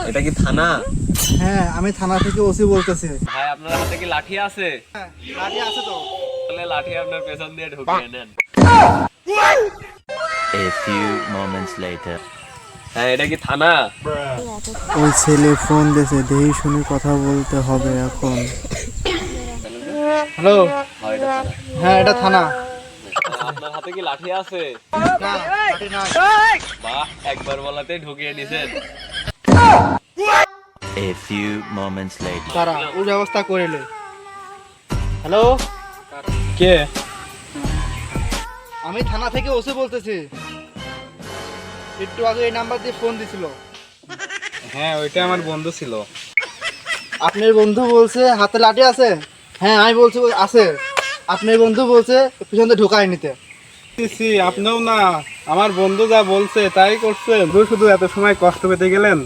এটা কি থানা? হ্যাঁ, আমি থানা থেকে ওসি বলতেছি। ভাই আপনার হাতে কি লাঠি আছে? হ্যাঁ, লাঠি আছে তো। তাহলে লাঠি আপনার পেছন দিয়ে ঢুকিয়ে নেন। A few moments later. হ্যাঁ, এটা কি থানা? ওই ছেলে ফোন দিয়েছে, দেখে শুনে কথা বলতে হবে এখন। হ্যালো। হয় এটা থানা। হ্যাঁ, এটা থানা। আপনার হাতে কি লাঠি আছে? না, লাঠি নাই। বাহ, একবার বলাতেই ঢুকিয়ে নিছেন। A few moments later. তারা ওই ব্যবস্থা করিলে। হ্যালো, কে? আমি থানা থেকে ওসি বলতেছি। একটু আগে এই নাম্বার দিয়ে ফোন দিছিল। হ্যাঁ, ওইটা আমার বন্ধু ছিল। আপনার বন্ধু বলছে হাতে লাঠি আছে। হ্যাঁ, আমি বলছি আছে। আপনার বন্ধু বলছে পিছন দিয়ে ঢোকায় নিতে। সি আপনিও না, আমার বন্ধু যা বলছে তাই করছেন। শুধু শুধু এত সময় কষ্ট পেতে গেলেন।